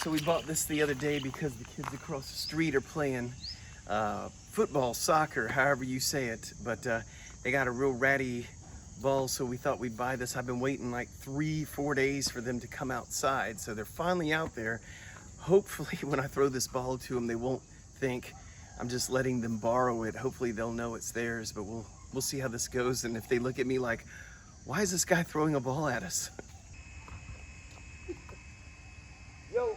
So we bought this the other day because the kids across the street are playing football, soccer, however you say it. But they got a real ratty ball, so we thought we'd buy this. I've been waiting like 3-4 days for them to come outside. So they're finally out there. Hopefully when I throw this ball to them, they won't think I'm just letting them borrow it. Hopefully they'll know it's theirs, but we'll see how this goes. And if they look at me like, why is this guy throwing a ball at us? Yo.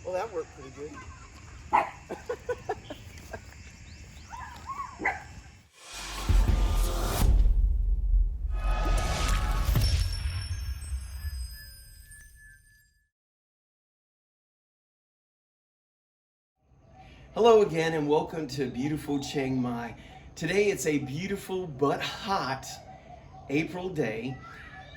Well, that worked pretty good. Hello again and welcome to beautiful Chiang Mai. Today it's a beautiful but hot April day.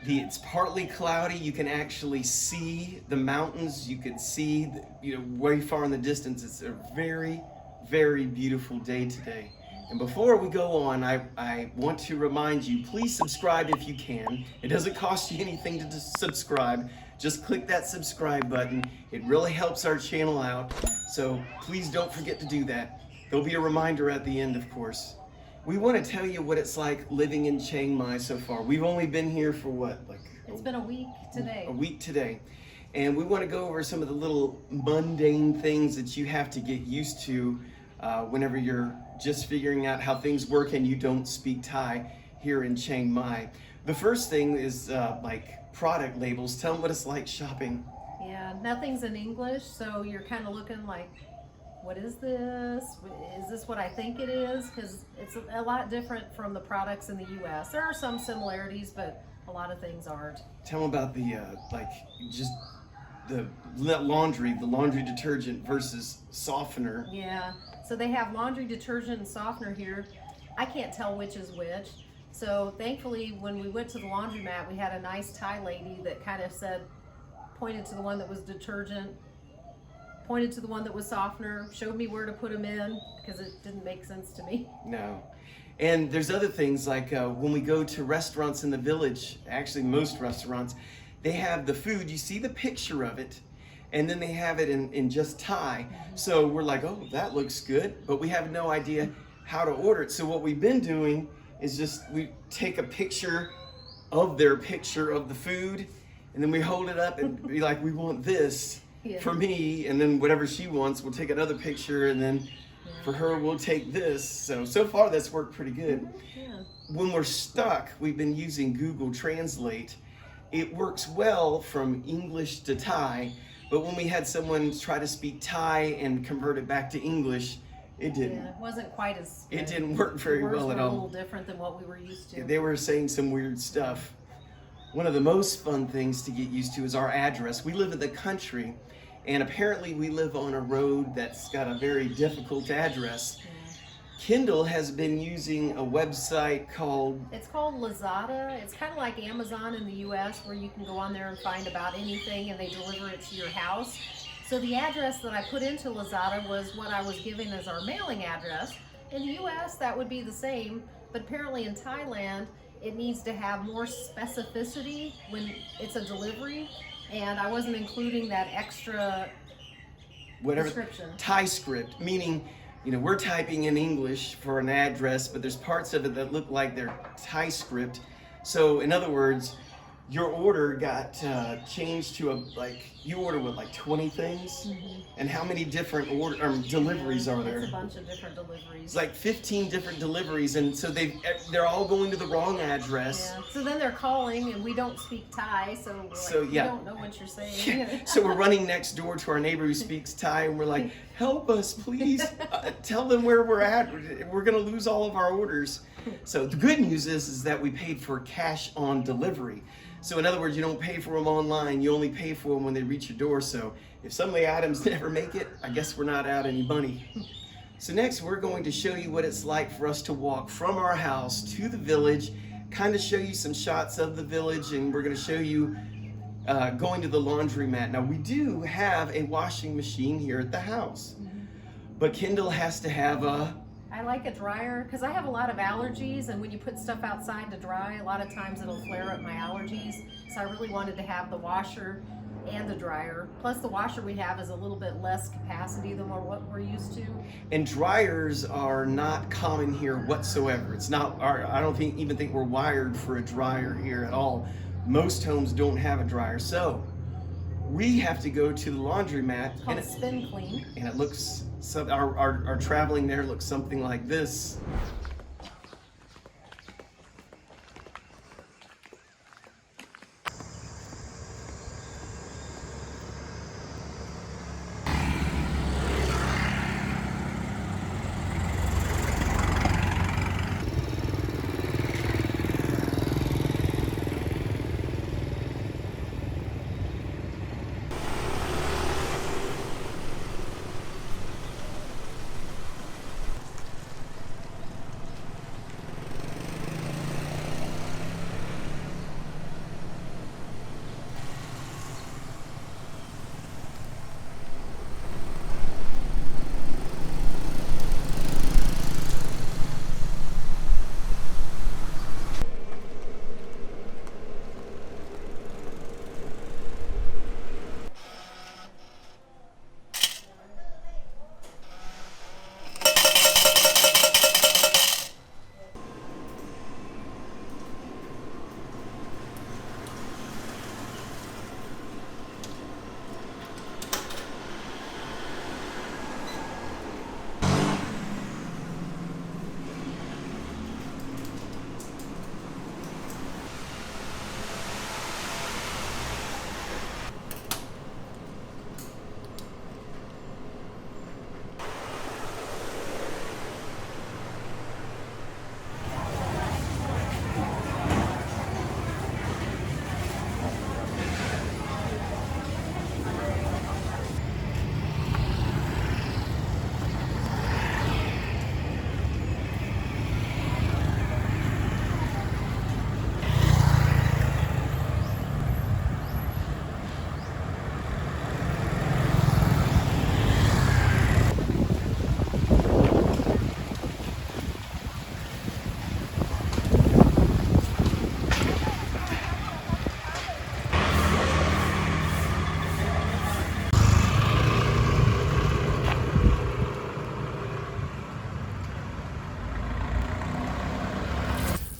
It's partly cloudy. You can actually see the mountains. You can see way far in the distance. It's a very, very beautiful day today. And before we go on, I want to remind you, please subscribe if you can. It doesn't cost you anything to subscribe. Just click that subscribe button. It really helps our channel out. So please don't forget to do that. There'll be a reminder at the end, of course. We want to tell you what it's like living in Chiang Mai so far. We've only been here for what? It's been a week today. A week today. And we want to go over some of the little mundane things that you have to get used to whenever you're just figuring out how things work and you don't speak Thai here in Chiang Mai. The first thing is like product labels. Tell them what it's like shopping. Yeah, nothing's in English, so you're kind of looking like, what is this? Is this what I think it is? Because it's a lot different from the products in the U.S. There are some similarities, but a lot of things aren't. Tell them about the the laundry detergent versus softener. Yeah, so they have laundry detergent and softener here. I can't tell which is which. So thankfully, when we went to the laundromat, we had a nice Thai lady that kind of pointed to the one that was detergent, pointed to the one that was softener, showed me where to put them in because it didn't make sense to me. No. And there's other things like when we go to restaurants in the village, actually most restaurants, they have the food, you see the picture of it, and then they have it in just Thai. So we're like, oh, that looks good, but we have no idea how to order it. So what we've been doing is just we take a picture of their picture of the food, and then we hold it up and be like, we want this for me, and then whatever she wants, we'll take another picture, and then for her, we'll take this. So far that's worked pretty good. Yeah. When we're stuck, we've been using Google Translate. It works well from English to Thai, but when we had someone try to speak Thai and convert it back to English, it didn't. Yeah, it wasn't quite as good. It didn't work very well at all. A little different than what we were used to. They were saying some weird stuff. One of the most fun things to get used to is our address. We live in the country, and apparently we live on a road that's got a very difficult address. Yeah. Kindle has been using a website called... It's called Lazada. It's kind of like Amazon in the U.S. where you can go on there and find about anything and they deliver it to your house. So the address that I put into Lazada was what I was given as our mailing address. In the U.S. that would be the same, but apparently in Thailand it needs to have more specificity when it's a delivery, and I wasn't including that extra description. Thai script, meaning we're typing in English for an address, but there's parts of it that look like they're Thai script. So in other words, your order got changed to you order with 20 things? And how many different deliveries are there? It's a bunch of different deliveries. It's like 15 different deliveries, and so they're all going to the wrong address. Yeah. So then they're calling, and we don't speak Thai, so we're we don't know what you're saying. Yeah. So we're running next door to our neighbor who speaks Thai, and we're like, help us, please. Tell them where we're at. We're going to lose all of our orders. So the good news is that we paid for cash on delivery. So in other words, you don't pay for them online, you only pay for them when they reach your door. So if some of the items never make it, I guess we're not out any money. So next we're going to show you what it's like for us to walk from our house to the village, kind of show you some shots of the village, and we're going to show you going to the laundromat. Now we do have a washing machine here at the house, but Kendall has to have a I like a dryer because I have a lot of allergies, and when you put stuff outside to dry, a lot of times it'll flare up my allergies. So I really wanted to have the washer and the dryer. Plus the washer we have is a little bit less capacity than what we're used to. And dryers are not common here whatsoever. It's not I don't even think we're wired for a dryer here at all. Most homes don't have a dryer. So we have to go to the laundromat. It's called Spin Clean. And it looks, so our traveling there looks something like this.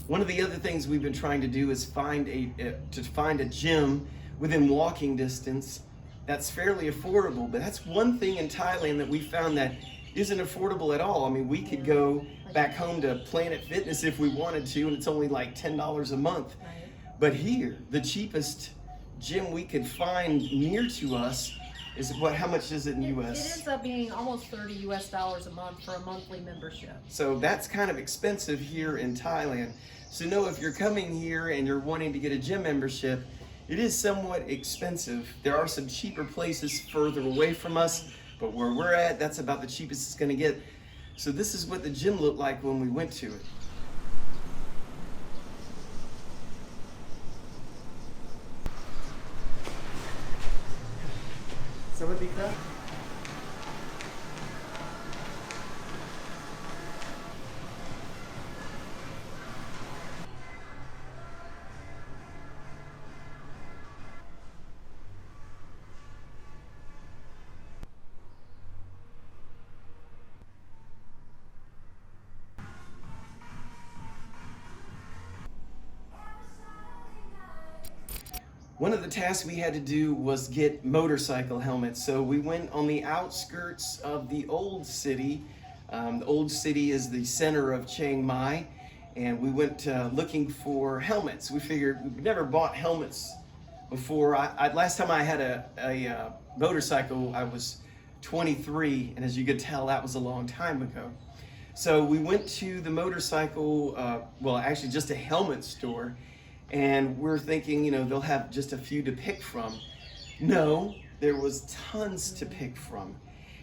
One of the other things we've been trying to do is find a gym within walking distance that's fairly affordable. But that's one thing in Thailand that we found that isn't affordable at all. I mean, we could go back home to Planet Fitness if we wanted to, and it's only like $10 a month. But here, the cheapest gym we could find near to us is what? How much is it in US? It ends up being almost $30 US a month for a monthly membership. So that's kind of expensive here in Thailand. So know if you're coming here and you're wanting to get a gym membership, it is somewhat expensive. There are some cheaper places further away from us, but where we're at, that's about the cheapest it's gonna get. So this is what the gym looked like when we went to it. Sawadee-ka. One of the tasks we had to do was get motorcycle helmets. So we went on the outskirts of the old city. The old city is the center of Chiang Mai, and we went looking for helmets. We figured we've never bought helmets before. Last time I had a motorcycle, I was 23, and as you could tell, that was a long time ago. So we went to the motorcycle, well, actually just a helmet store. And we're thinking, you know, they'll have just a few to pick from. No, there was tons to pick from.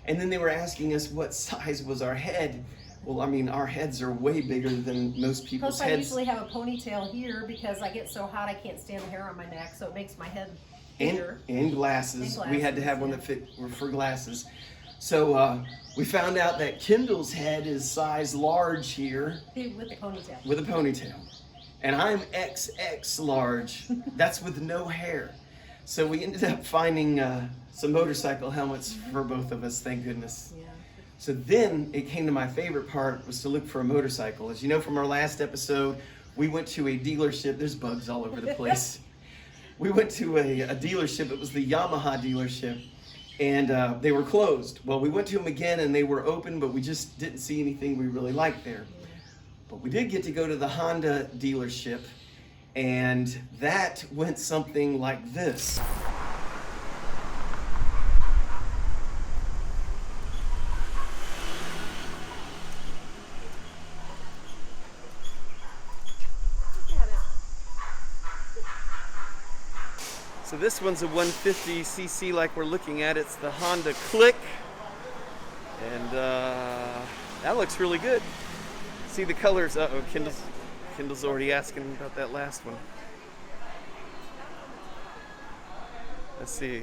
And then they were asking us what size was our head. Well, I mean, our heads are way bigger than most people's Plus, heads. I usually have a ponytail here because I get so hot I can't stand the hair on my neck, so it makes my head bigger. And glasses. And We had to have one yeah. that fit for glasses. So we found out that Kendall's head is size large here With the ponytail. with a ponytail. And I'm XX large. That's with no hair. So we ended up finding some motorcycle helmets for both of us, thank goodness. Yeah. So then it came to my favorite part, was to look for a motorcycle. As you know from our last episode, we went to a dealership. There's bugs all over the place. We went to a dealership. It was the Yamaha dealership, and they were closed. Well, we went to them again, and they were open, but we just didn't see anything we really liked there. But we did get to go to the Honda dealership, and that went something like this. So this one's a 150cc like we're looking at. It's the Honda Click. And that looks really good. See the colors. Uh-oh, Kendall's already asking about that last one. Let's see.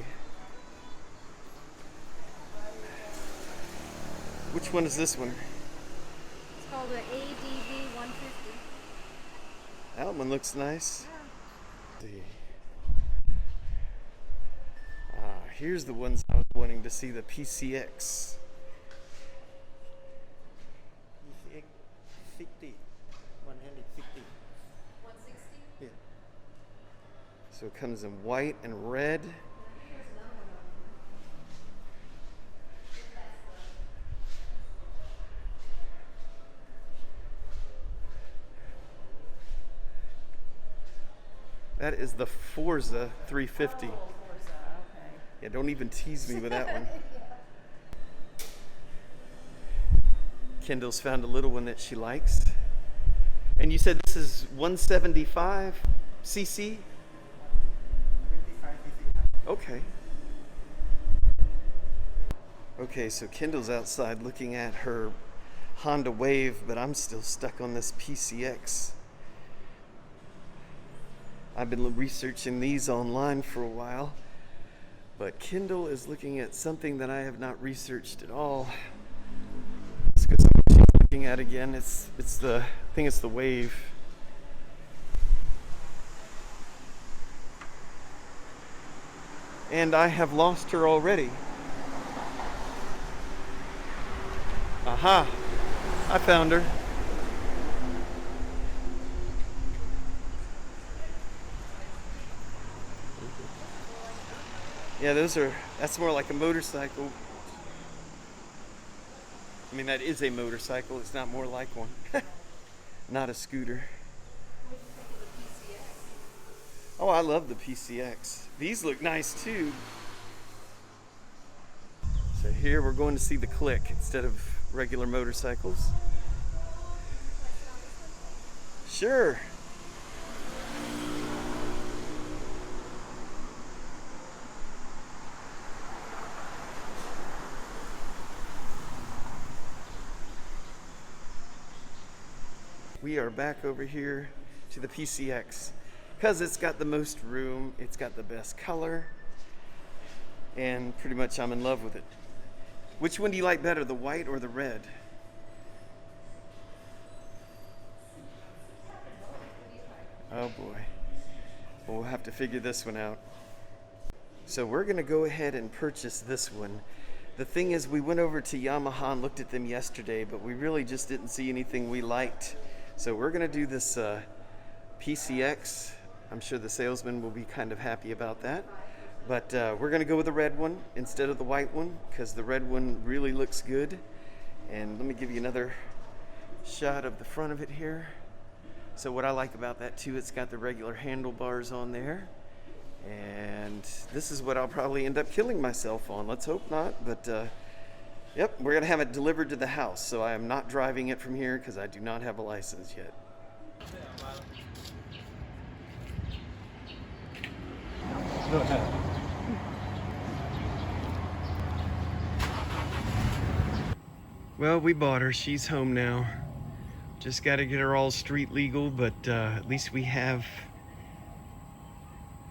Which one is this one? It's called the ADV 150. That one looks nice. Let's see. Here's the ones I was wanting to see, the PCX. 50, 150. 160? Yeah. So it comes in white and red. That is the Forza 350. Yeah, don't even tease me with that one. Kendall's found a little one that she likes. And you said this is 175 cc? 25, 50. Okay. Okay, so Kendall's outside looking at her Honda Wave, but I'm still stuck on this PCX. I've been researching these online for a while, but Kendall is looking at something that I have not researched at all. Let's go see what she's looking at again. I think it's the Wave. And I have lost her already. Aha! I found her. Yeah, that's more like a motorcycle. I mean, that is a motorcycle. It's not more like one. Not a scooter. Oh, I love the PCX. These look nice too. So here we're going to see the Click instead of regular motorcycles. Sure. We are back over here to the PCX because it's got the most room, it's got the best color, and pretty much I'm in love with it. Which one do you like better, the white or the red? Oh boy. Well, we'll have to figure this one out. So we're gonna go ahead and purchase this one. The thing is, we went over to Yamaha and looked at them yesterday, but we really just didn't see anything we liked. So we're gonna do this PCX. I'm sure the salesman will be kind of happy about that. But we're gonna go with the red one instead of the white one because the red one really looks good. And let me give you another shot of the front of it here. So what I like about that too, it's got the regular handlebars on there. And this is what I'll probably end up killing myself on. Let's hope not, but yep, we're gonna have it delivered to the house. So I am not driving it from here because I do not have a license yet. Go ahead. Well, we bought her. She's home now. Just got to get her all street legal, but at least we have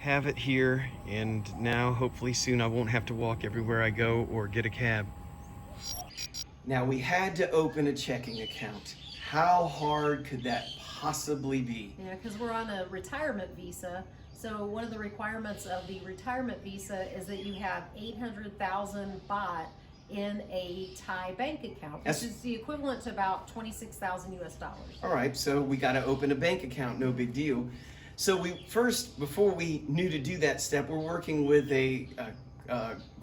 it here, and now hopefully soon I won't have to walk everywhere I go or get a cab. Now we had to open a checking account. How hard could that possibly be? Yeah, because we're on a retirement visa. So one of the requirements of the retirement visa is that you have 800,000 baht in a Thai bank account, which is the equivalent to about 26,000 US dollars. All right, so we got to open a bank account, no big deal. So we first, before we knew to do that step, we're working with a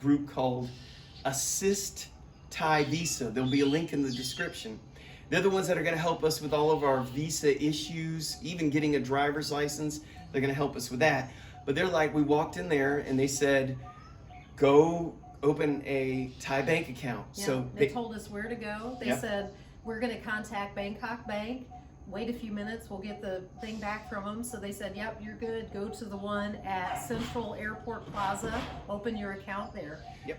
group called Assist Thai Visa. There'll be a link in the description. They're the ones that are going to help us with all of our visa issues, even getting a driver's license. They're going to help us with that. But they're like, we walked in there and they said, go open a Thai bank account. Yeah, So they told us where to go. They Yep. said, we're going to contact Bangkok Bank. Wait a few minutes, we'll get the thing back from them. So they said, yep, you're good. Go to the one at Central Airport Plaza. Open your account there. Yep.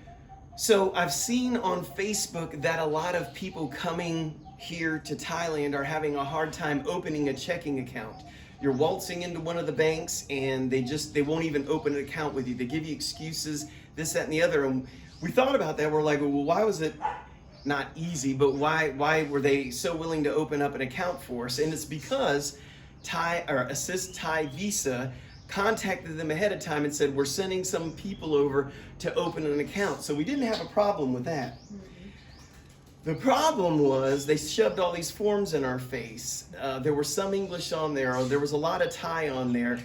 So I've seen on Facebook that a lot of people coming here to Thailand are having a hard time opening a checking account. You're waltzing into one of the banks and they won't even open an account with you. They give you excuses, this, that, and the other. And we thought about that. We're like, well, why was it not easy, but why were they so willing to open up an account for us? And it's because Assist Thai Visa contacted them ahead of time and said, we're sending some people over to open an account. So we didn't have a problem with that. The problem was they shoved all these forms in our face. There was some English on there, or there was a lot of Thai on there.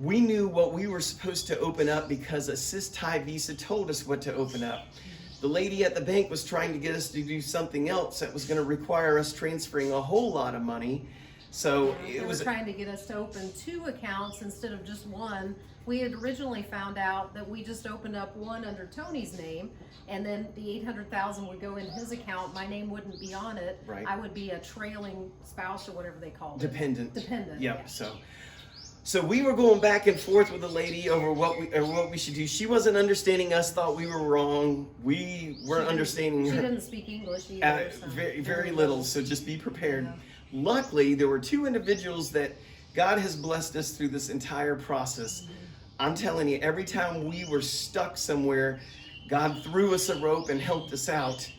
We knew what we were supposed to open up because Assist Thai Visa told us what to open up. The lady at the bank was trying to get us to do something else that was going to require us transferring a whole lot of money. So They were trying to get us to open 2 accounts instead of just one. We had originally found out that we just opened up one under Tony's name, and then the 800,000 would go in his account. My name wouldn't be on it. Right. I would be a trailing spouse or whatever they call it. Dependent. Dependent. Yep. Yeah. So we were going back and forth with the lady over what we should do. She wasn't understanding us, thought we were wrong. We weren't understanding She her. didn't speak English either. So. Very little, so just be prepared. Yeah. Luckily, there were 2 individuals that God has blessed us through this entire process. I'm telling you, every time we were stuck somewhere, God threw us a rope and helped us out.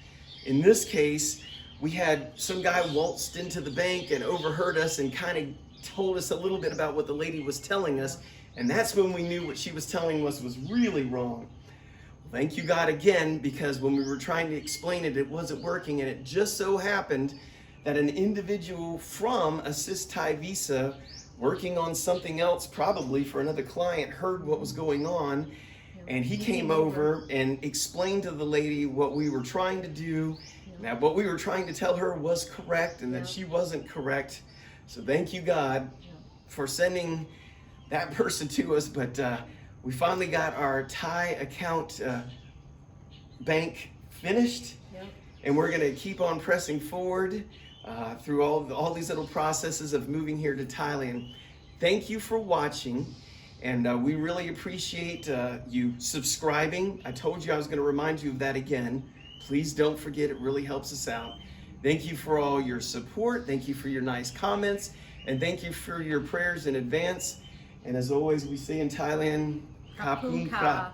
In this case, we had some guy waltzed into the bank and overheard us and kind of told us a little bit about what the lady was telling us. And that's when we knew what she was telling us was really wrong. Thank you, God, again, because when we were trying to explain it, it wasn't working. And it just so happened that an individual from Assist Thai Visa working on something else, probably for another client, heard what was going on, and he came over and explained to the lady what we were trying to do. Now, what we were trying to tell her was correct, and that she wasn't correct. So thank you, God, for sending that person to us. But we finally got our Thai account bank finished, and we're going to keep on pressing forward through all these little processes of moving here to Thailand. Thank you for watching, and we really appreciate you subscribing. I told you I was going to remind you of that again. Please don't forget, it really helps us out. Thank you for all your support. Thank you for your nice comments, and thank you for your prayers in advance. And as always, we say in Thailand, Kapun Ka.